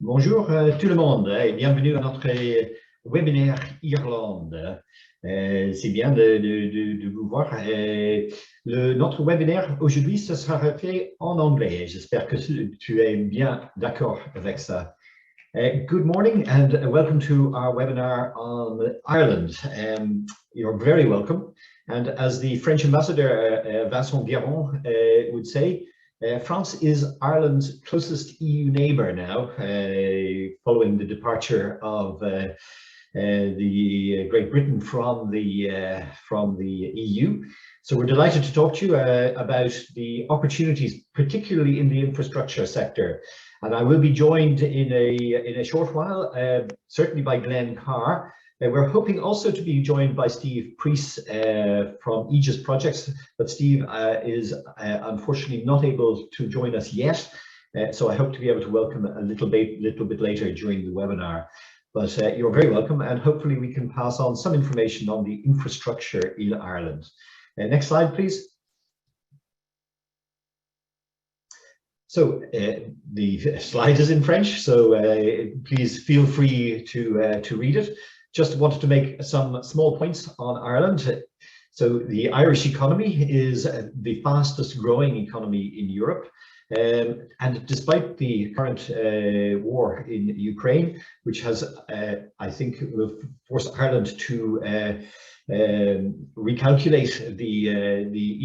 Bonjour tout le monde et bienvenue à notre webinaire Irlande. C'est bien de vous voir. Notre webinaire aujourd'hui, ce sera fait en anglais. J'espère que tu es bien d'accord avec ça. Good morning and welcome to our webinar on Ireland. You're very welcome. And as the French ambassador Vincent Guéron would say, France is Ireland's closest EU neighbour now, following the departure of the Great Britain from the EU. So we're delighted to talk to you about the opportunities, particularly in the infrastructure sector. And I will be joined in a short while, certainly by Glenn Carr. We're hoping also to be joined by Steve Preece from Egis Projects, but Steve is unfortunately not able to join us yet. So I hope to be able to welcome a little bit later during the webinar. But you're very welcome, and hopefully we can pass on some information on the infrastructure in Ireland. Next slide, please. So the slide is in French, so please feel free to read it. Just wanted to make some small points on Ireland. So the Irish economy is the fastest growing economy in Europe. And despite the current war in Ukraine, which has, I think, will force Ireland to recalculate the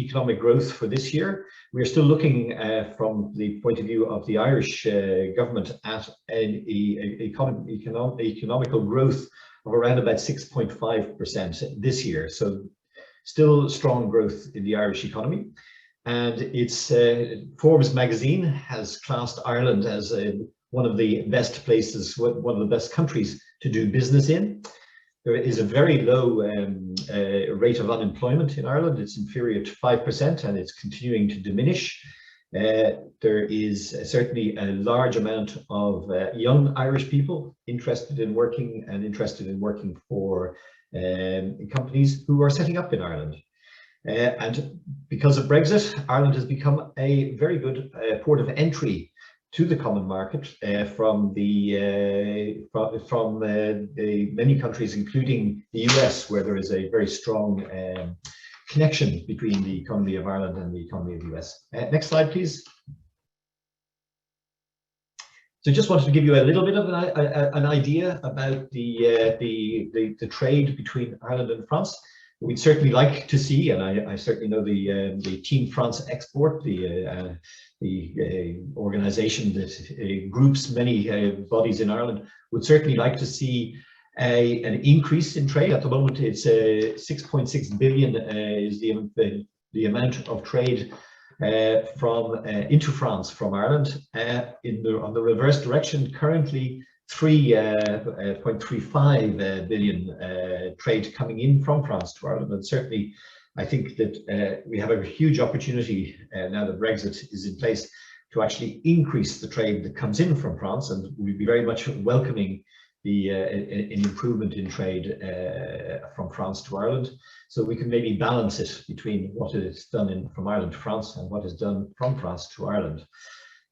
economic growth for this year, we're still looking from the point of view of the Irish government at an economical growth of around about 6.5% this year. So still strong growth in the Irish economy. And it's Forbes magazine has classed Ireland as one of the best places, one of the best countries to do business in. There is a very low rate of unemployment in Ireland. It's inferior to 5% and it's continuing to diminish. There is certainly a large amount of young Irish people interested in working for companies who are setting up in Ireland. And because of Brexit, Ireland has become a very good port of entry to the common market from many countries, including the US, where there is a very strong connection between the economy of Ireland and the economy of the US. Next slide, please. So just wanted to give you a little bit of an idea about the trade between Ireland and France. We'd certainly like to see, and I certainly know the Team France Export, the organization that groups many bodies in Ireland, would certainly like to see an increase in trade. At the moment, it's 6.6 billion is the amount of trade into France from Ireland. On the reverse direction, currently 3.35 billion trade coming in from France to Ireland. And certainly, I think that we have a huge opportunity now that Brexit is in place to actually increase the trade that comes in from France, and we'd be very much welcoming an improvement in trade from France to Ireland, so we can maybe balance it between what is done from Ireland to France and what is done from France to Ireland.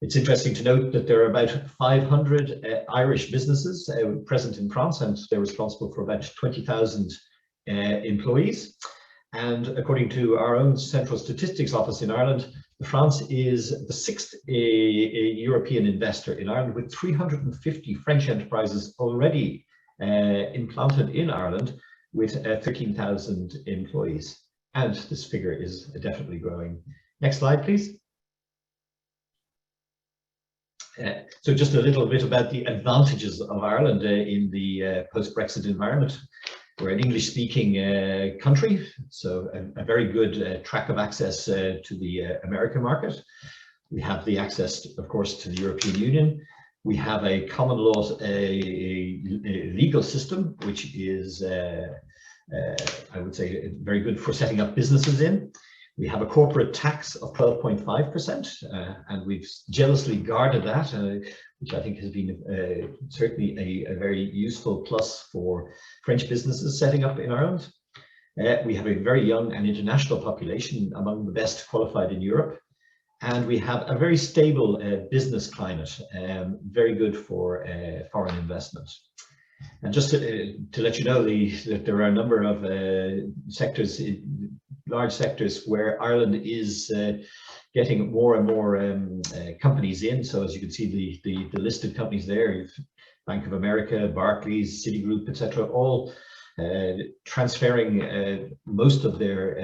It's interesting to note that there are about 500 Irish businesses present in France, and they're responsible for about 20,000 employees. And according to our own Central Statistics Office in Ireland, France is the 6th European investor in Ireland, with 350 French enterprises already implanted in Ireland with 13,000 employees. And this figure is definitely growing. Next slide, please. So just a little bit about the advantages of Ireland in the post-Brexit environment. We're an English-speaking country, so a very good track of access to the American market. We have the access, of course, to the European Union. We have a common law, a legal system, which is, I would say, very good for setting up businesses in. We have a corporate tax of 12.5%, and we've jealously guarded that, which I think has been certainly a very useful plus for French businesses setting up in Ireland. We have a very young and international population, among the best qualified in Europe. and we have a very stable business climate, very good for foreign investment. And just to let you know, that there are a number of sectors, large sectors, where Ireland is getting more and more companies in. So as you can see, the listed companies there, Bank of America, Barclays, Citigroup, etc., all transferring most of their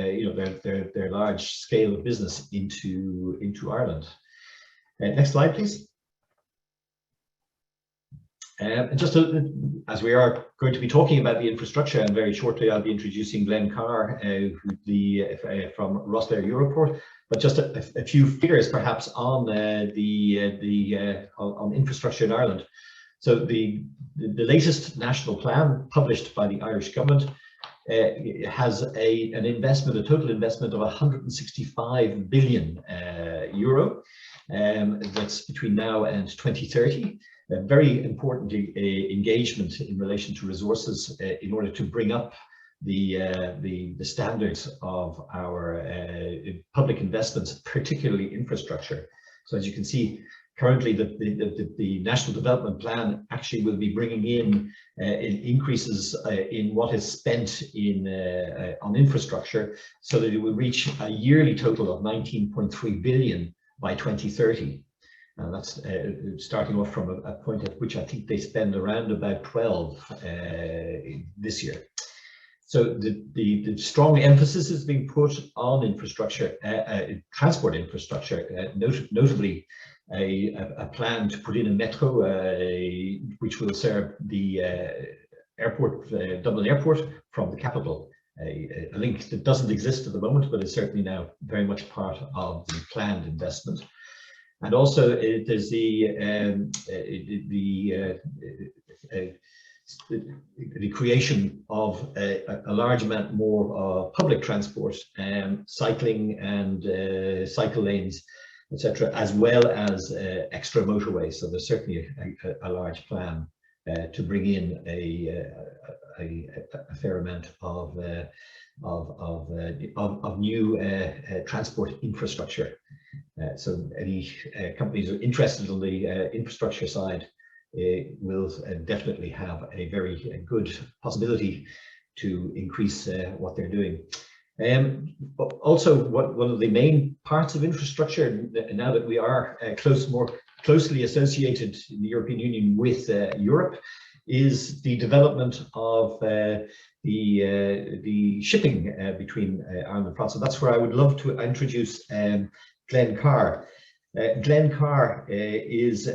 their large scale of business into Ireland. Next slide, please. And just as we are going to be talking about the infrastructure, and very shortly I'll be introducing Glenn Carr, from Rosslare Europort. But just a few figures perhaps on on infrastructure in Ireland. So the latest national plan published by the Irish government has a total investment of 165 billion euro. That's between now and 2030. Very importantly, engagement in relation to resources in order to bring up the standards of our public investments, particularly infrastructure. So as you can see, currently the National Development Plan actually will be bringing in increases in what is spent on infrastructure, so that it will reach a yearly total of 19.3 billion by 2030. That's starting off from a point at which I think they spend around about 12 this year. So the strong emphasis is being put on infrastructure, transport infrastructure, notably a plan to put in a metro which will serve the airport, Dublin Airport, from the capital. A link that doesn't exist at the moment, but is certainly now very much part of the planned investment. And also there's the creation of a large amount more public transport, cycling and cycle lanes, etc., as well as extra motorways. So there's certainly a large plan to bring in a fair amount of new transport infrastructure. So any companies who are interested on the infrastructure side will definitely have a very good possibility to increase what they're doing. Also, one of the main parts of infrastructure, now that we are more closely associated in the European Union with Europe, is the development of the shipping between Ireland and France. So that's where I would love to introduce Glenn Carr. Glenn Carr is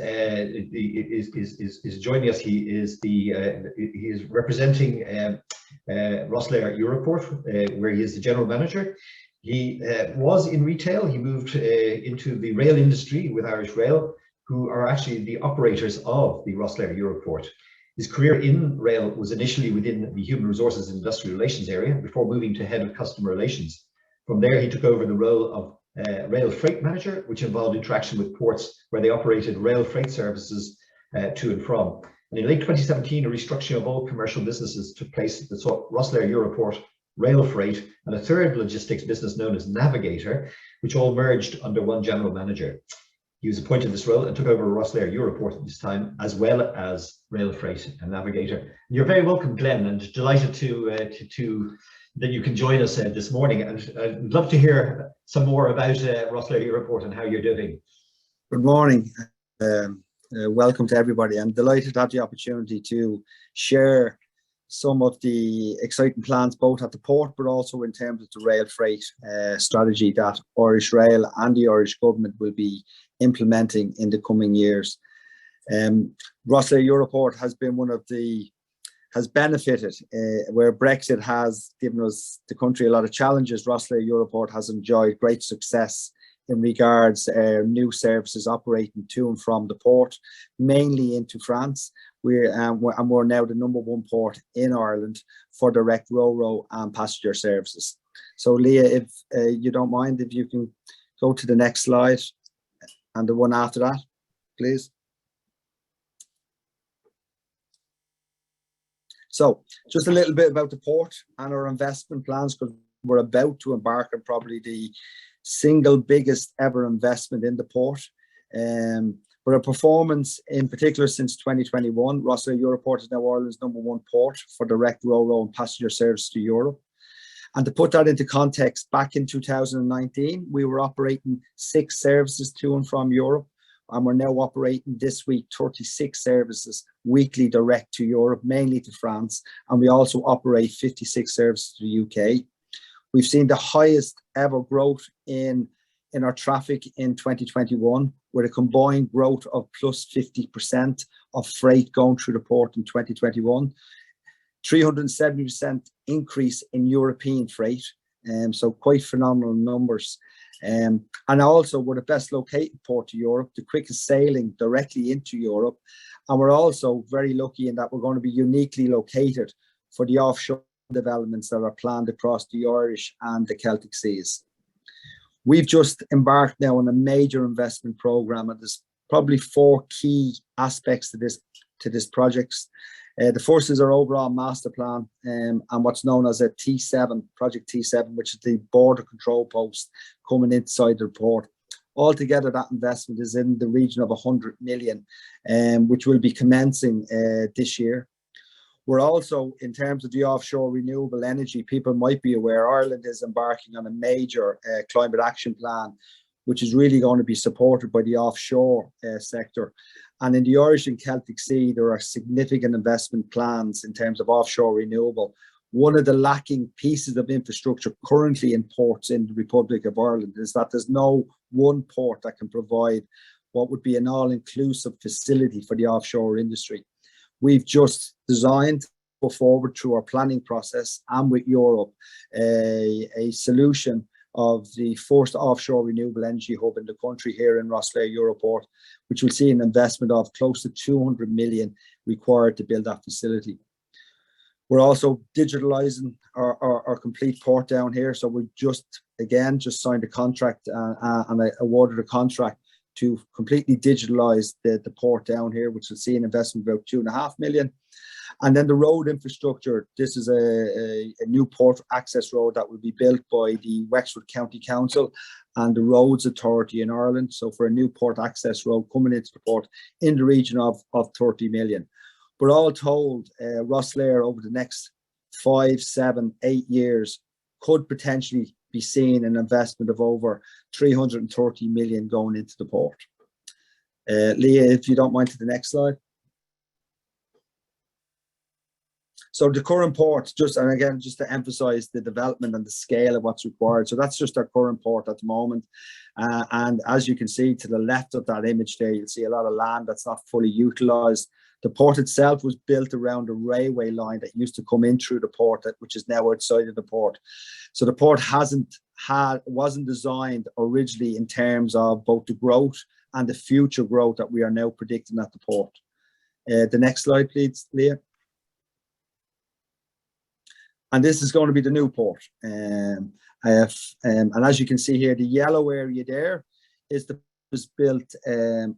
joining us. He is representing Rosslare Europort, where he is the general manager. He was in retail. He moved into the rail industry with Irish Rail, who are actually the operators of the Rosslare Europort. His career in rail was initially within the Human Resources and Industrial Relations area before moving to Head of Customer Relations. From there, he took over the role of Rail Freight Manager, which involved interaction with ports where they operated rail freight services to and from. And in late 2017, a restructuring of all commercial businesses took place that saw Rosslare Europort, Rail Freight, and a third logistics business known as Navigator, which all merged under one general manager. He was appointed to this role and took over Rosslare Europort at this time, as well as Rail Freight and Navigator. And you're very welcome, Glenn, and delighted that you can join us this morning. And I'd love to hear some more about Rosslare Europort and how you're doing. Good morning. Welcome to everybody. I'm delighted to have the opportunity to share some of the exciting plans both at the port, but also in terms of the rail freight strategy that Irish Rail and the Irish government will be implementing in the coming years. Rosslare Europort has been has benefited where Brexit has given us, the country, a lot of challenges. Rosslare Europort has enjoyed great success in regards new services operating to and from the port, mainly into France. We're now the #1 port in Ireland for direct ro-ro and passenger services. So Leah, if you don't mind, if you can go to the next slide and the one after that, please. So just a little bit about the port and our investment plans, because we're about to embark on probably single biggest ever investment in the port. But our performance in particular since 2021, Rosslare Europort is now Ireland's #1 port for direct ro-ro and passenger service to Europe. And to put that into context, back in 2019, we were operating 6 services to and from Europe, and we're now operating this week 36 services weekly direct to Europe, mainly to France, and we also operate 56 services to the UK. We've seen the highest ever growth in our traffic in 2021, with a combined growth of plus 50% of freight going through the port in 2021. 370% increase in European freight, so quite phenomenal numbers. And also we're the best located port to Europe, the quickest sailing directly into Europe. And we're also very lucky in that we're going to be uniquely located for the offshore developments that are planned across the Irish and the Celtic Seas. We've just embarked now on a major investment program, and there's probably 4 key aspects to this project. The first is our overall master plan, and what's known as a T7, Project T7, which is the border control post coming inside the port. Altogether, that investment is in the region of 100 million, which will be commencing this year. We're also, in terms of the offshore renewable energy, people might be aware Ireland is embarking on a major climate action plan, which is really going to be supported by the offshore sector. And in the Irish and Celtic Sea, there are significant investment plans in terms of offshore renewable. One of the lacking pieces of infrastructure currently in ports in the Republic of Ireland is that there's no one port that can provide what would be an all-inclusive facility for the offshore industry. We've just designed, go forward through our planning process and with Europe, a solution of the first offshore renewable energy hub in the country here in Rosslare Europort, which will see an investment of close to 200 million required to build that facility. We're also digitalising our complete port down here. So we just signed a contract and I awarded a contract to completely digitalise the port down here, which will see an investment of about 2.5 million. And then the road infrastructure, this is a new port access road that will be built by the Wexford County Council and the Roads Authority in Ireland. So for a new port access road coming into the port in the region of 30 million. But all told, Rosslare over the next 5, 7, 8 years could potentially be seeing an investment of over 330 million going into the port. Leah, if you don't mind, to the next slide. So the current port, just to emphasize the development and the scale of what's required. So that's just our current port at the moment. And as you can see to the left of that image there, you'll see a lot of land that's not fully utilized. The port itself was built around a railway line that used to come in through the port, which is now outside of the port. So the port wasn't designed originally in terms of both the growth and the future growth that we are now predicting at the port. The next slide, please, Leah. And this is going to be the new port. And as you can see here, the yellow area there is the built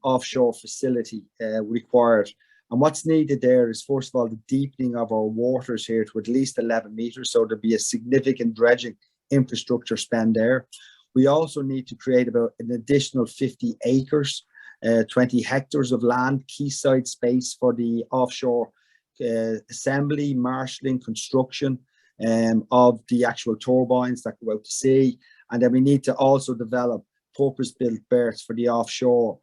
offshore facility required. And what's needed there is, first of all, the deepening of our waters here to at least 11 meters. So there'll be a significant dredging infrastructure spend there. We also need to create about an additional 50 acres, 20 hectares of land, quayside space for the offshore assembly, marshalling, construction of the actual turbines that go out to sea. And then we need to also develop purpose-built berths for the offshore,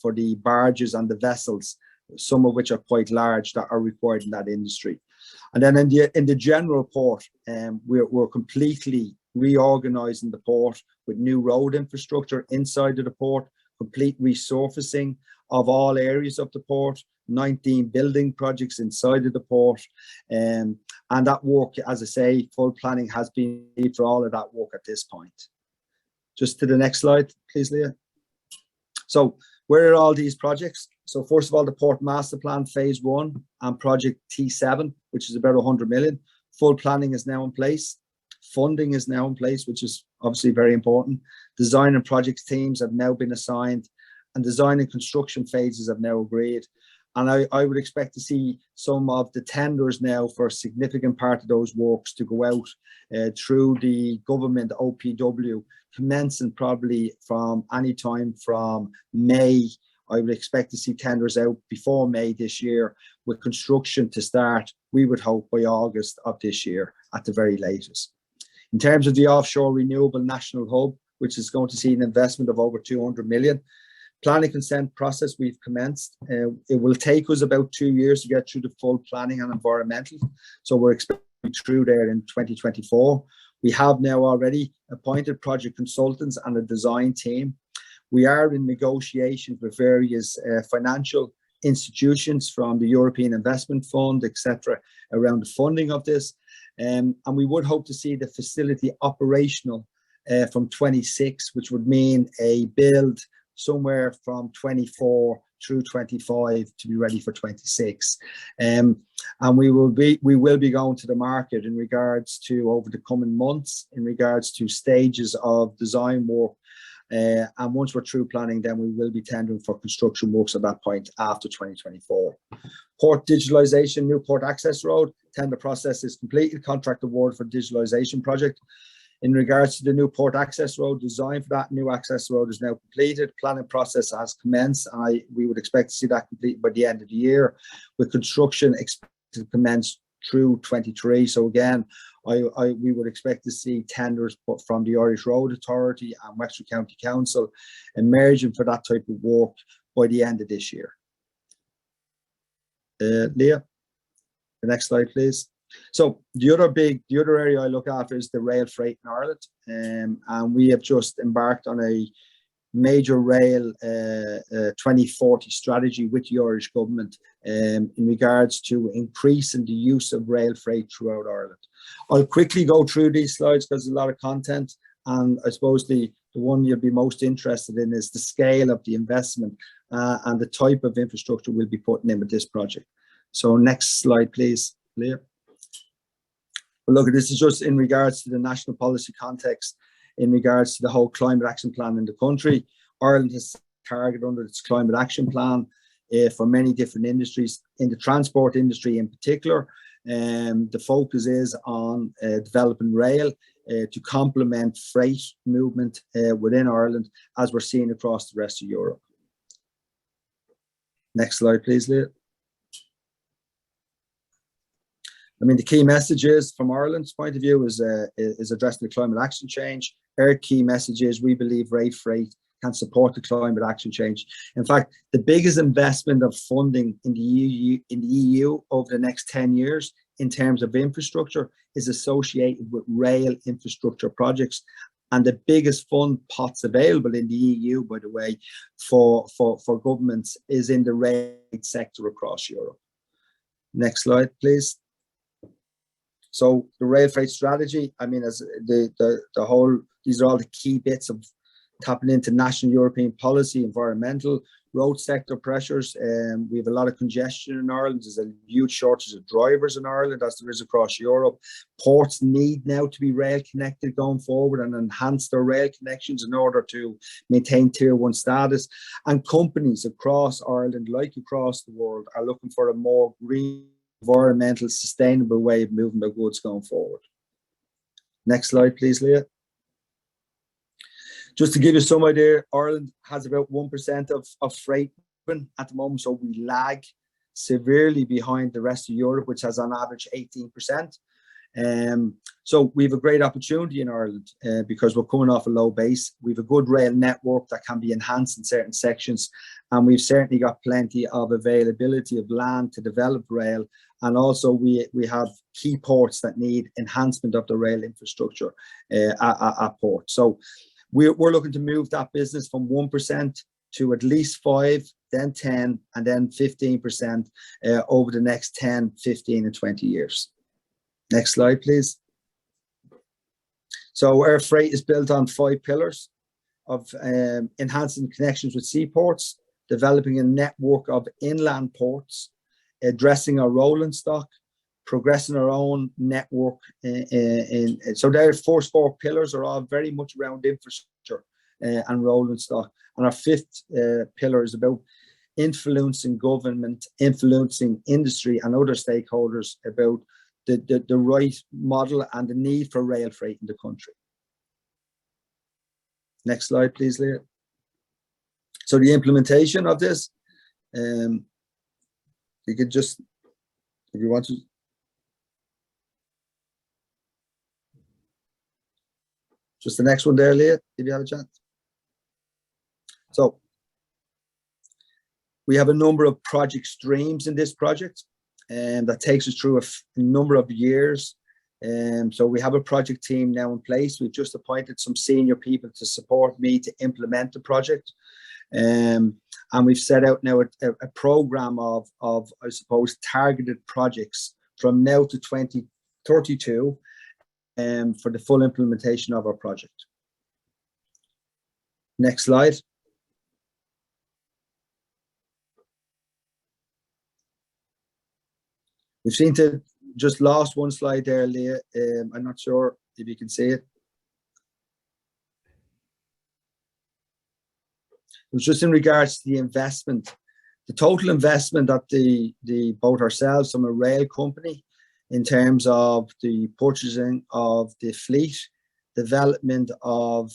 for the barges and the vessels, some of which are quite large, that are required in that industry. And then in the general port, we're completely reorganizing the port with new road infrastructure inside of the port, complete resurfacing of all areas of the port, 19 building projects inside of the port. And that work, as I say, full planning has been made for all of that work at this point. Just to the next slide, please, Leah. So where are all these projects? So first of all, the Port Master Plan Phase 1 and Project T7, which is about 100 million. Full planning is now in place. Funding is now in place, which is obviously very important. Design and project teams have now been assigned, and design and construction phases have now agreed. And I would expect to see some of the tenders now for a significant part of those works to go out through the government OPW, commencing probably from any time from May. I would expect to see tenders out before May this year, with construction to start, we would hope, by August of this year at the very latest. In terms of the offshore renewable national hub, which is going to see an investment of over 200 million, planning consent process we've commenced. It will take us about 2 years to get through the full planning and environmental. So we're expecting through there in 2024. We have now already appointed project consultants and a design team. We are in negotiations with various financial institutions from the European Investment Fund, etc., around the funding of this. And we would hope to see the facility operational from 26, which would mean a build somewhere from 24 through 25 to be ready for 26. And we will be going to the market in regards to, over the coming months, in regards to stages of design work. And once we're through planning, then we will be tendering for construction works at that point after 2024. Port digitalisation, new port access road, tender process is completed, contract award for digitalisation project. In regards to the new port access road, design for that new access road is now completed. Planning process has commenced, and we would expect to see that completed by the end of the year, with construction expected to commence through 23. So again, we would expect to see tenders from the Irish Road Authority and Wexford County Council emerging for that type of work by the end of this year. Leah, the next slide, please. So the other area I look after is the rail freight in Ireland, and we have just embarked on a major rail 2040 strategy with the Irish government in regards to increasing the use of rail freight throughout Ireland. I'll quickly go through these slides because there's a lot of content, and I suppose the one you'll be most interested in is the scale of the investment and the type of infrastructure we'll be putting in with this project. So next slide, please, Leah. Look, this is just in regards to the national policy context, in regards to the whole climate action plan in the country. Ireland has targeted under its climate action plan for many different industries. In the transport industry in particular, the focus is on developing rail to complement freight movement within Ireland, as we're seeing across the rest of Europe. Next slide, please, Leah. I mean, the key messages from Ireland's point of view is addressing the climate action change. Our key message is we believe rail freight can support the climate action change. In fact, the biggest investment of funding in the EU over the next 10 years in terms of infrastructure is associated with rail infrastructure projects. And the biggest fund pots available in the EU, by the way, for governments is in the rail sector across Europe. Next slide, please. So the rail freight strategy, I mean, as the whole, these are all the key bits of tapping into national European policy, environmental, road sector pressures. We have a lot of congestion in Ireland. There's a huge shortage of drivers in Ireland, as there is across Europe. Ports need now to be rail connected going forward and enhance their rail connections in order to maintain tier 1 status. And companies across Ireland, like across the world, are looking for a more green, environmental, sustainable way of moving their goods going forward. Next slide, please, Leah. Just to give you some idea, Ireland has about 1% of freight at the moment, so we lag severely behind the rest of Europe, which has on average 18%. So we have a great opportunity in Ireland because we're coming off a low base. We have a good rail network that can be enhanced in certain sections, and we've certainly got plenty of availability of land to develop rail. And also we have key ports that need enhancement of the rail infrastructure at ports. So we're looking to move that business from 1% to at least 5%, then 10%, and then 15% over the next 10, 15, and 20 years. Next slide, please. So our freight is built on 5 pillars of enhancing connections with seaports, developing a network of inland ports, addressing our rolling stock, progressing our own network. So their first 4 pillars are all very much around infrastructure and rolling stock. And our 5th pillar is about influencing government, influencing industry and other stakeholders about the right model and the need for rail freight in the country. Next slide, please, Leah. So the implementation of this, you could just, if you want to. Just the next one there, Leah, if you have a chance. So we have a number of project streams in this project, and that takes us through a number of years. So we have a project team now in place. We've just appointed some senior people to support me to implement the project. And we've set out now a program of, I suppose, targeted projects from now to 2032 for the full implementation of our project. Next slide. We've seen to just lost one slide there, Leah. I'm not sure if you can see it. It was just in regards to the investment, the total investment that both ourselves from a rail company in terms of the purchasing of the fleet, development of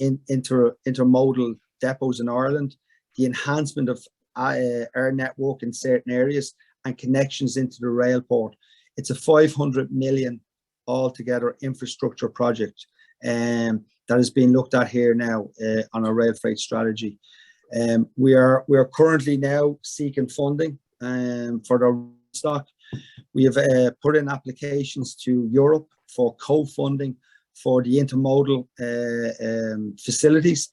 intermodal depots in Ireland, the enhancement of our network in certain areas and connections into the rail port. It's a 500 million altogether infrastructure project that is being looked at here now on our rail freight strategy. We are currently now seeking funding for the stock. We have put in applications to Europe for co-funding for the intermodal facilities,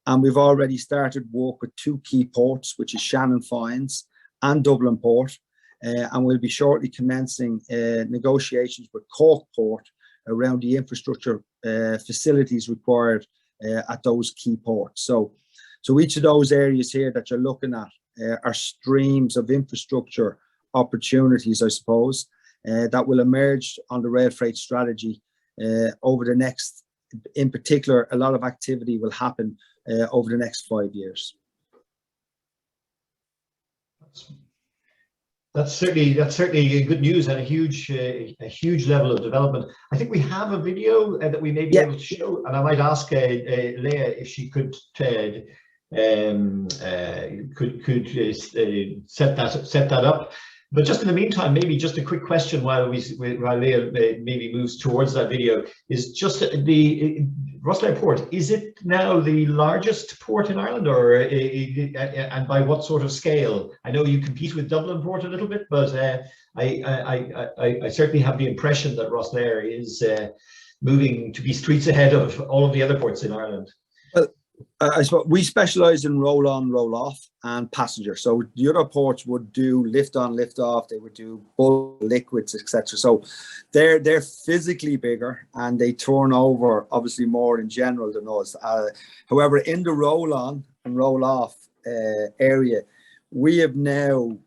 and we've already started work with two key ports, which is Shannon Fines and Dublin Port, and we'll be shortly commencing negotiations with Cork Port around the infrastructure facilities required at those key ports. So each of those areas here that you're looking at are streams of infrastructure opportunities, I suppose, that will emerge on the rail freight strategy over the next, in particular, a lot of activity will happen over the next 5 years. That's certainly good news and a huge level of development. I think we have a video that we may be able to show, and I might ask Leah if she could set that up. But just in the meantime, maybe just a quick question while Leah maybe moves towards that video is just the Rosslare Port. Is it now the largest port in Ireland, or and by what sort of scale? I know you compete with Dublin Port a little bit, but I certainly have the impression that Rosslare is moving to be streets ahead of all of the other ports in Ireland. Well, I suppose we specialize in roll on, roll off and passenger. So the other ports would do lift on, lift off. They would do bulk liquids, etc. So they're physically bigger and they turn over obviously more in general than us. However, in the roll on and roll off area, we have now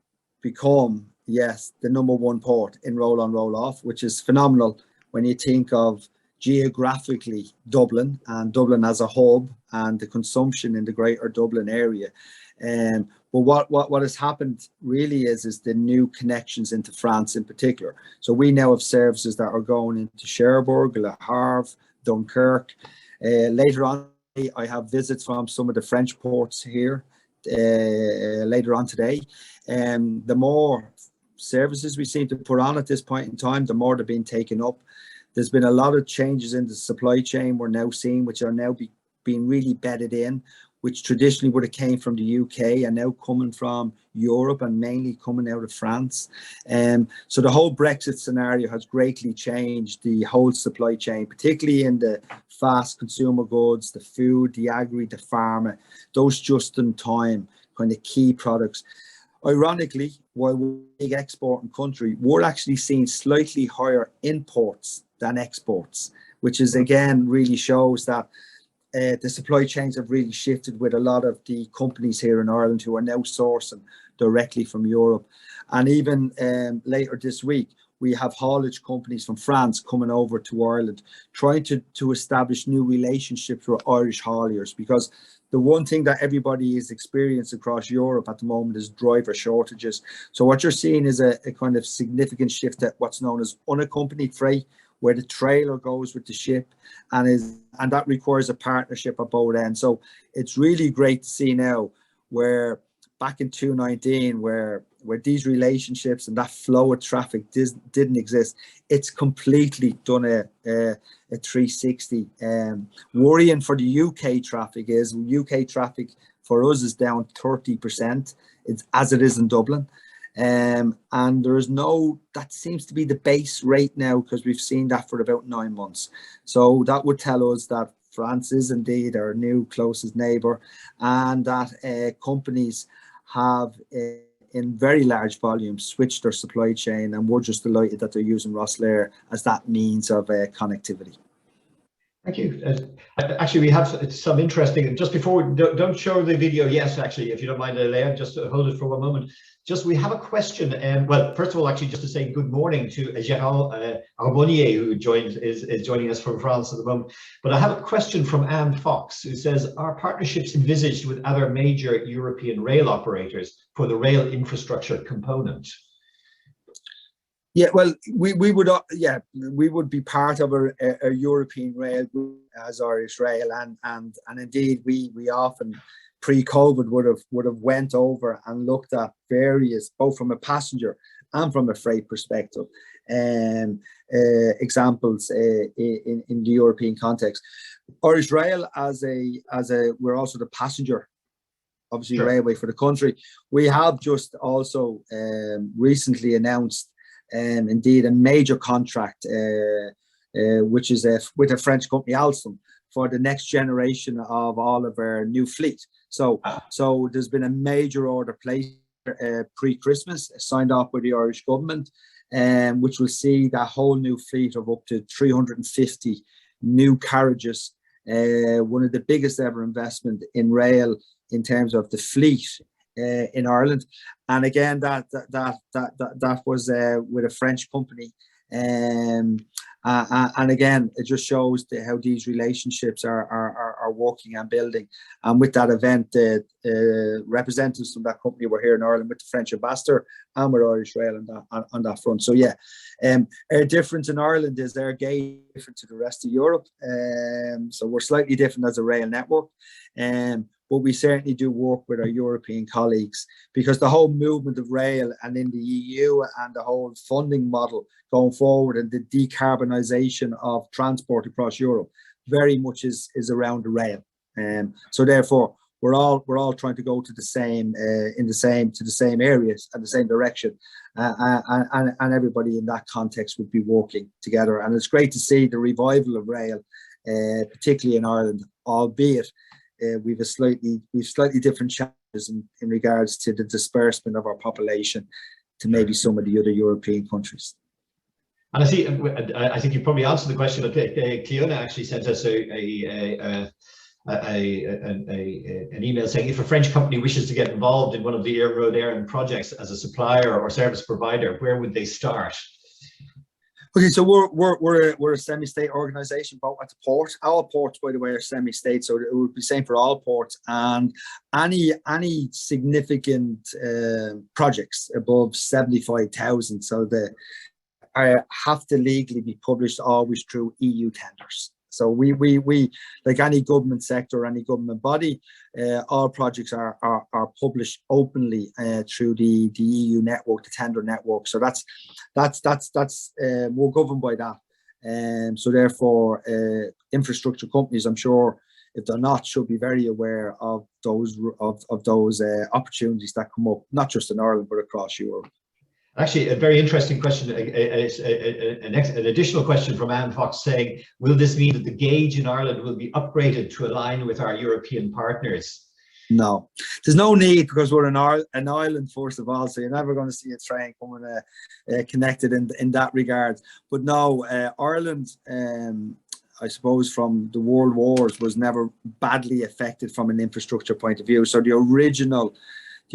become, yes, the #1 port in roll on, roll off, which is phenomenal when you think of geographically Dublin and Dublin as a hub and the consumption in the greater Dublin area. But what has happened really is the new connections into France in particular. So we now have services that are going into Cherbourg, Le Havre, Dunkirk. Later on, I have visits from some of the French ports here later on today. The more services we seem to put on at this point in time, the more they're being taken up. There's been a lot of changes in the supply chain we're now seeing, which are now being really bedded in, which traditionally would have came from the UK and now coming from Europe and mainly coming out of France. So the whole Brexit scenario has greatly changed the whole supply chain, particularly in the fast consumer goods, the food, the agri, the pharma, those just-in-time kind of key products. Ironically, while we're a big exporting country, we're actually seeing slightly higher imports than exports, which is again really shows that the supply chains have really shifted with a lot of the companies here in Ireland who are now sourcing directly from Europe. And even later this week, we have haulage companies from France coming over to Ireland, trying to establish new relationships with Irish hauliers, because the one thing that everybody is experiencing across Europe at the moment is driver shortages. So what you're seeing is a kind of significant shift at what's known as unaccompanied freight, where the trailer goes with the ship, and that requires a partnership at both ends. So it's really great to see now, where back in 2019, where these relationships and that flow of traffic didn't exist, it's completely done a 360. Worrying for the UK traffic is UK traffic for us is down 30%. It's as it is in Dublin. And there's that seems to be the base rate now, because we've seen that for about 9 months. So that would tell us that France is indeed our new closest neighbour, and that companies have in very large volumes switched their supply chain, and we're just delighted that they're using Rosslare as that means of connectivity. Thank you. Actually, we have some interesting, just before, don't show the video, yes, actually, if you don't mind, Leah, just hold it for one moment. Just, we have a question, well, first of all, actually, just to say good morning to Gérald Arbonnier, who is joining us from France at the moment. But I have a question from Anne Fox, who says, are partnerships envisaged with other major European rail operators for the rail infrastructure component? Yeah, well, we would be part of a European rail group as Irish Rail, and indeed we often pre-COVID would have went over and looked at various, both from a passenger and from a freight perspective, examples in the European context. Irish Rail we're also the passenger, obviously, sure, railway for the country. We have just also recently announced indeed a major contract, which is with a French company, Alstom, for the next generation of all of our new fleet. So there's been a major order placed pre-Christmas, signed off by the Irish government, which will see that whole new fleet of up to 350 new carriages, one of the biggest ever investment in rail in terms of the fleet in Ireland. And again, that was with a French company, and again, it just shows how these relationships are working and building. And with that event, representatives from that company were here in Ireland with the French ambassador and with Irish Rail on that front. So yeah, our difference in Ireland is our gauge different to the rest of Europe. So we're slightly different as a rail network. But we certainly do work with our European colleagues, because the whole movement of rail and in the EU and the whole funding model going forward and the decarbonisation of transport across Europe very much is around the rail. So therefore, we're all trying to go to the same areas and the same direction, and everybody in that context would be working together. And it's great to see the revival of rail, particularly in Ireland, albeit we've slightly different challenges in regards to the disbursement of our population to maybe some of the other European countries. And I think you probably answered the question. Cleona actually sent us an email saying, if a French company wishes to get involved in one of the Road Éireann projects as a supplier or service provider, where would they start? Okay, so we're a semi-state organisation, both at the port. Our ports, by the way, are semi-state, so it would be the same for all ports. And any significant projects above 75,000, so they have to legally be published always through EU tenders. So we like any government sector or any government body, all projects are published openly through the EU network, the tender network. So that's we're governed by that. So therefore, infrastructure companies, I'm sure, if they're not, should be very aware of those opportunities that come up, not just in Ireland but across Europe. Actually, a very interesting question, an additional question from Anne Fox saying, will this mean that the gauge in Ireland will be upgraded to align with our European partners? No, there's no need, because we're an island, first of all, so you're never going to see a train coming connected in that regard. But no, Ireland, I suppose from the world wars, was never badly affected from an infrastructure point of view. So the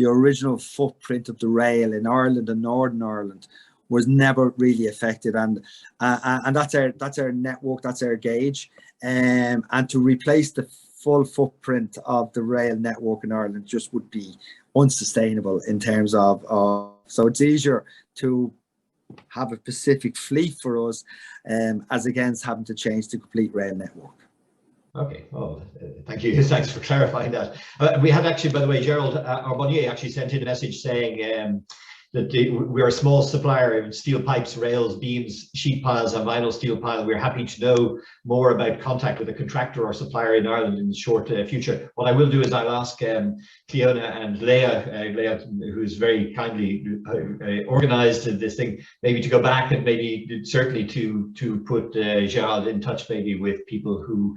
original footprint of the rail in Ireland and Northern Ireland was never really effective, and that's our network, that's our gauge, and to replace the full footprint of the rail network in Ireland just would be unsustainable in terms of so it's easier to have a specific fleet for us as against having to change the complete rail network. Okay, well, thank you. Thanks for clarifying that. We had actually, by the way, Gerald Arbonnier actually sent in a message saying that we're a small supplier of steel pipes, rails, beams, sheet piles, and vinyl steel pile. We're happy to know more about contact with a contractor or supplier in Ireland in the short future. What I will do is I'll ask Fiona and Leah, who's very kindly organised this thing, maybe to go back and maybe certainly to put Gerald in touch maybe with people who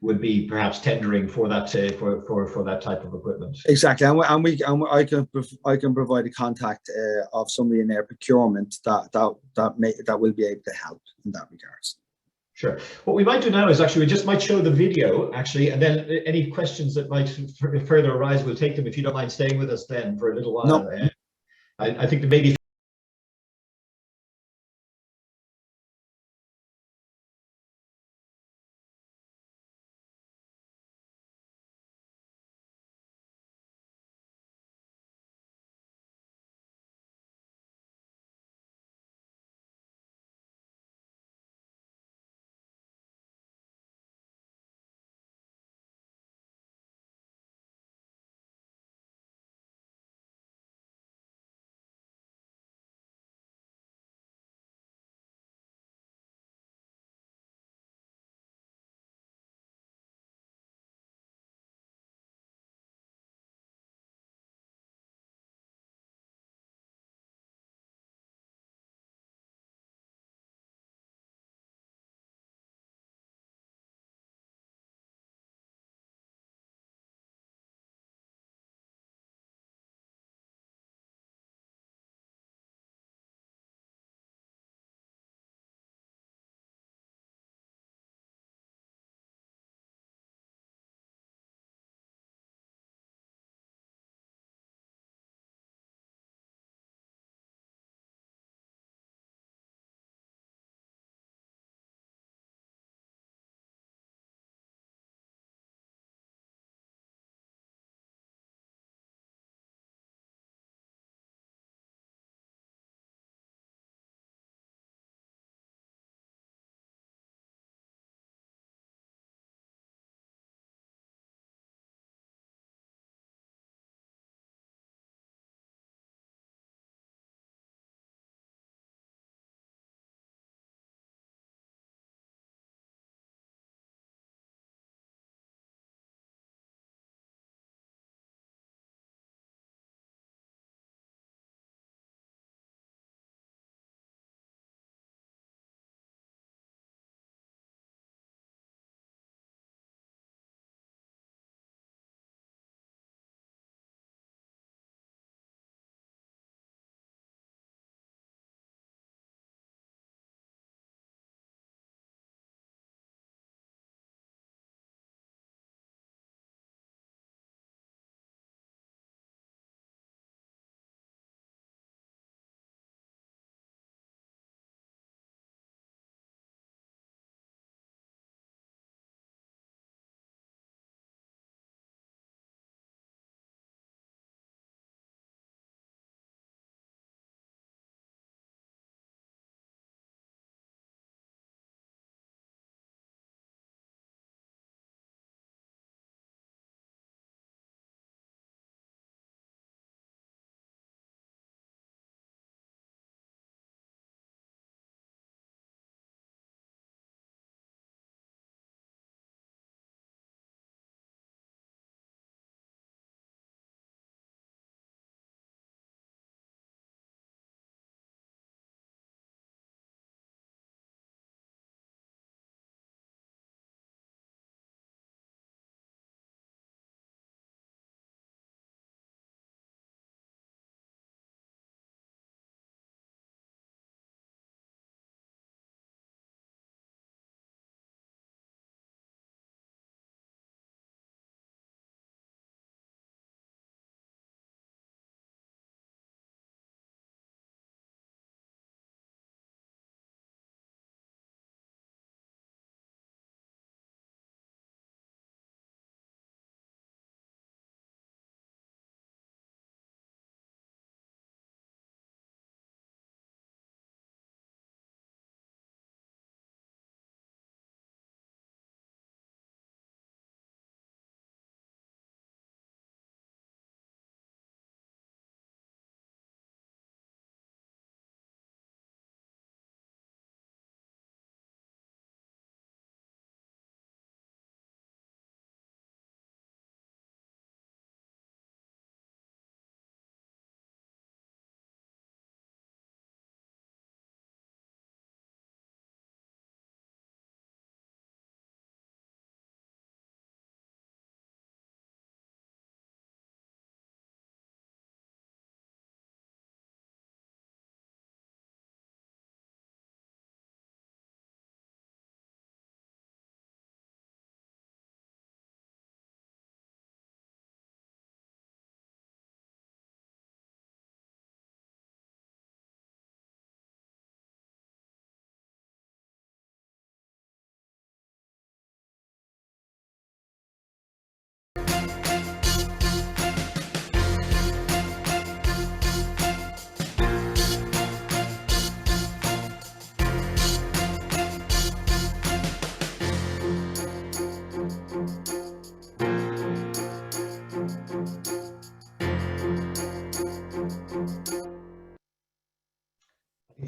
would be perhaps tendering for that for that type of equipment. Exactly, and I can provide a contact of somebody in their procurement that will be able to help in that regards. Sure. What we might do now is actually we just might show the video actually, and then any questions that might further arise, we'll take them if you don't mind staying with us then for a little while. No. I think that maybe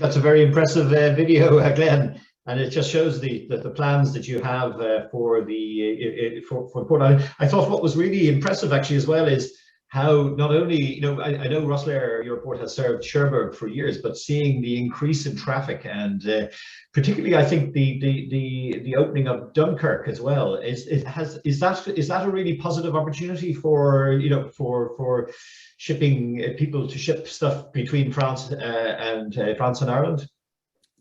That's a very impressive video, Glenn, and it just shows the plans that you have for the for port. I thought what was really impressive actually as well is how not only, I know Rosslare Europort has served Cherbourg for years, but seeing the increase in traffic and particularly I think the opening of Dunkirk as well is that a really positive opportunity for for shipping people to ship stuff between France and Ireland?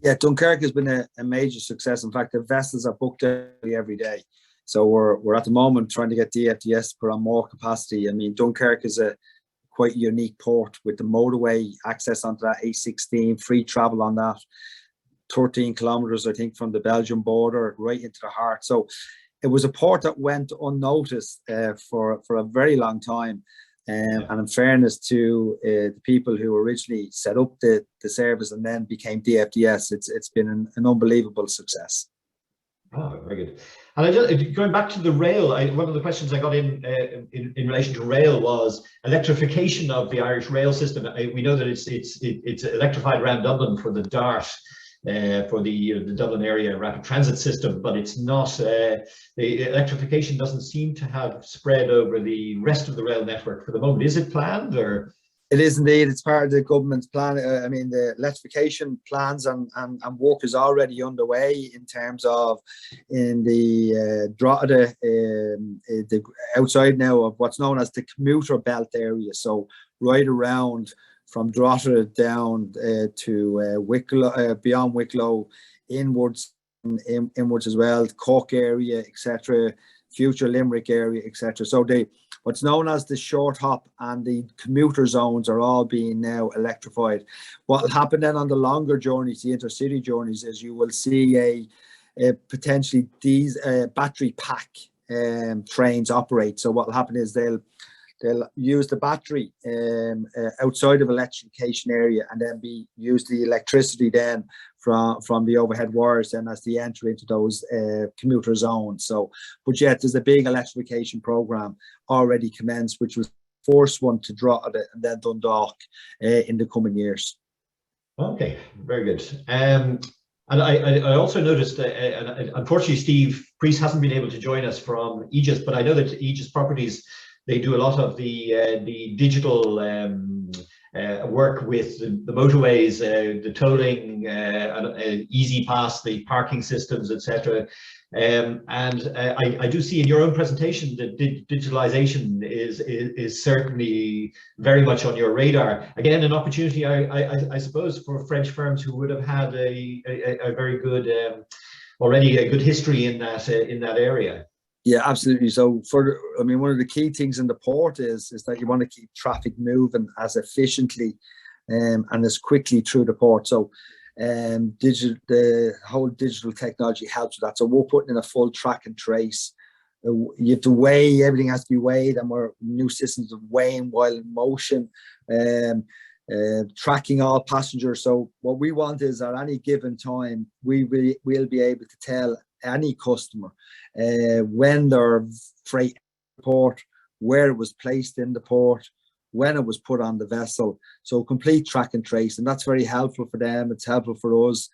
Yeah, Dunkirk has been a major success. In fact, the vessels are booked every day. So we're at the moment trying to get DFDS to put on more capacity. I mean, Dunkirk is a quite unique port with the motorway access onto that A16, free travel on that, 13 kilometers, I think, from the Belgian border right into the heart. So it was a port that went unnoticed for a very long time. And in fairness to the people who originally set up the service and then became DFDS, it's been an unbelievable success. Oh, very good. And going back to the rail, one of the questions I got in relation to rail was electrification of the Irish rail system. We know that it's electrified around Dublin for the DART, for the Dublin area rapid transit system, but it's not. The electrification doesn't seem to have spread over the rest of the rail network for the moment. Is it planned or? It is indeed. It's part of the government's plan. I mean, the electrification plans and work is already underway in terms of in the outside now of what's known as the commuter belt area. So right around from Drogheda down to Wicklow, beyond Wicklow, inwards as well, Cork area, etc., future Limerick area, etc. So what's known as the short hop and the commuter zones are all being now electrified. What will happen then on the longer journeys, the intercity journeys, is you will see a potentially these battery pack trains operate. So what will happen is they'll use the battery outside of electrification area and then use the electricity then from the overhead wires then as they enter into those commuter zones. So, but yet there's a big electrification program already commenced, which was the first one to Drogheda and then Dundalk in the coming years. Okay, very good. And I also noticed, and unfortunately, Steve Preece hasn't been able to join us from Egis, but I know that Egis Properties, they do a lot of the digital work with the motorways, the tolling, easy pass, the parking systems, etc. And I do see in your own presentation that digitalization is certainly very much on your radar. Again, an opportunity, I suppose, for French firms who would have had a very good already a good history in that area. Yeah, absolutely. So one of the key things in the port is that you want to keep traffic moving as efficiently and as quickly through the port. So the whole digital technology helps with that. So we're putting in a full track and trace. You have to weigh, everything has to be weighed, and we're new systems of weighing while in motion, tracking all passengers. So what we want is at any given time, we'll be able to tell any customer when their freight in the port, where it was placed in the port, when it was put on the vessel. So complete track and trace, and that's very helpful for them. It's helpful for us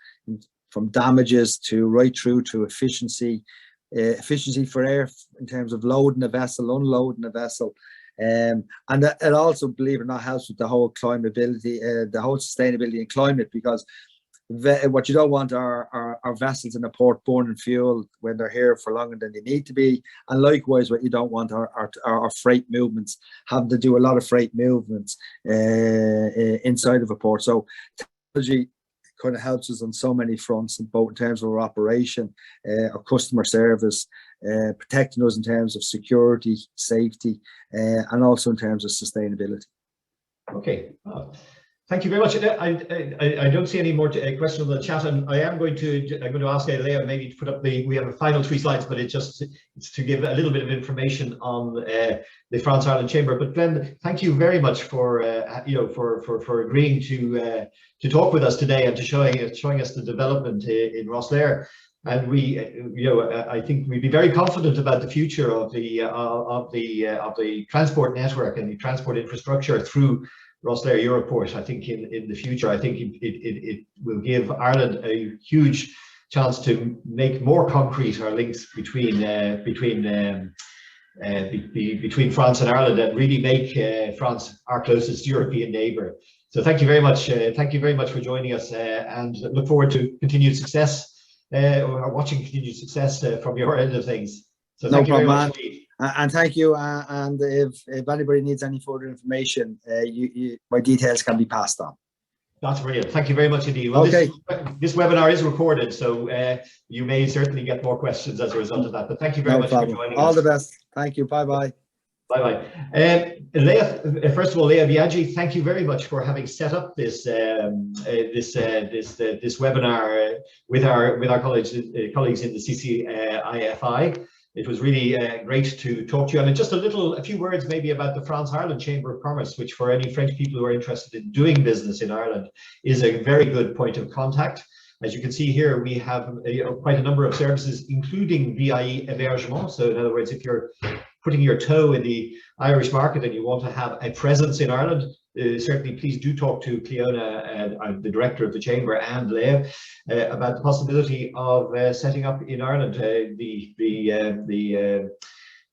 from damages to right through to efficiency for air in terms of loading a vessel, unloading a vessel. And it also, believe it or not, helps with the whole climatability, the whole sustainability and climate, because what you don't want are vessels in a port burning fuel when they're here for longer than they need to be. And likewise, what you don't want are freight movements, having to do a lot of freight movements inside of a port. So technology kind of helps us on so many fronts, both in terms of our operation, our customer service, protecting us in terms of security, safety, and also in terms of sustainability. Okay. Thank you very much. I don't see any more questions on the chat, and I'm going to ask Leah maybe to put up we have a final 3 slides, but it's to give a little bit of information on the France Ireland Chamber. But Glenn, thank you very much for for agreeing to talk with us today and to showing us the development in Rosslare. And I think we'd be very confident about the future of the transport network and the transport infrastructure through Rosslare Europort. I think in the future, I think it will give Ireland a huge chance to make more concrete our links between France and Ireland, and really make France our closest European neighbour. So thank you very much. Thank you very much for joining us, and look forward to continued success, or watching continued success from your end of things. So thank you very much. And thank you. And if anybody needs any further information, my details can be passed on. That's brilliant. Thank you very much indeed. Well, okay. This webinar is recorded, so you may certainly get more questions as a result of that. But thank you very much for joining us. All the best. Thank you. Bye-bye. Bye-bye. Leah, first of all, Leah Biaggi, thank you very much for having set up this this webinar with our colleagues in the CCI. It was really great to talk to you. And just a few words maybe about the France-Ireland Chamber of Commerce, which for any French people who are interested in doing business in Ireland is a very good point of contact. As you can see here, we have quite a number of services, including VIE hébergement. So in other words, if you're putting your toe in the Irish market and you want to have a presence in Ireland, certainly please do talk to Cleona, the director of the chamber, and Leah about the possibility of setting up in Ireland.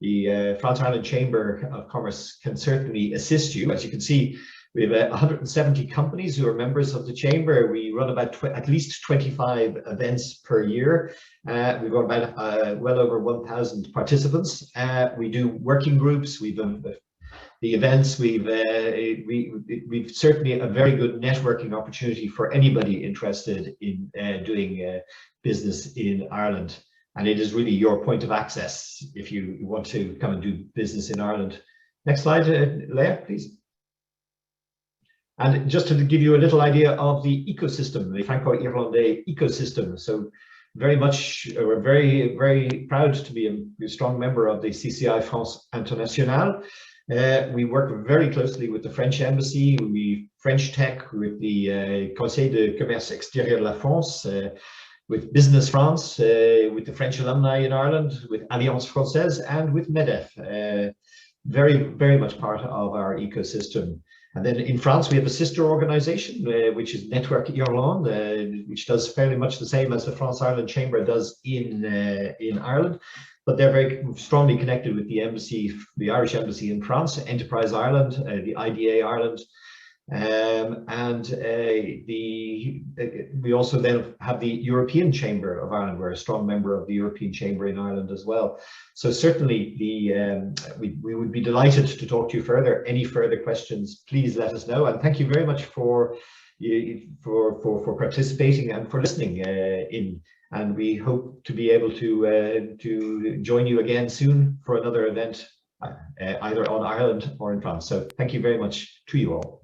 The France-Ireland Chamber of Commerce can certainly assist you. As you can see, we have 170 companies who are members of the chamber. We run about at least 25 events per year. We've got about well over 1,000 participants. We do working groups. We've the events. We've certainly a very good networking opportunity for anybody interested in doing business in Ireland. And it is really your point of access if you want to come and do business in Ireland. Next slide, Leah, please. And just to give you a little idea of the ecosystem, the Franco-Irlandais ecosystem. So very much, we're very, very proud to be a strong member of the CCI France International. We work very closely with the French Embassy, we French Tech, with the Conseil de Commerce Extérieur de la France, with Business France, with the French alumni in Ireland, with Alliance Française, and with MEDEF. Very, very much part of our ecosystem. And then in France, we have a sister organization, which is Network Irlande, which does fairly much the same as the France-Ireland Chamber does in Ireland. But they're very strongly connected with the embassy, the Irish Embassy in France, Enterprise Ireland, the IDA Ireland. We also then have the European Chamber of Ireland. We're a strong member of the European Chamber in Ireland as well. So certainly we would be delighted to talk to you further. Any further questions, please let us know. And thank you very much for participating and for listening in. And we hope to be able to join you again soon for another event, either on Ireland or in France. So thank you very much to you all.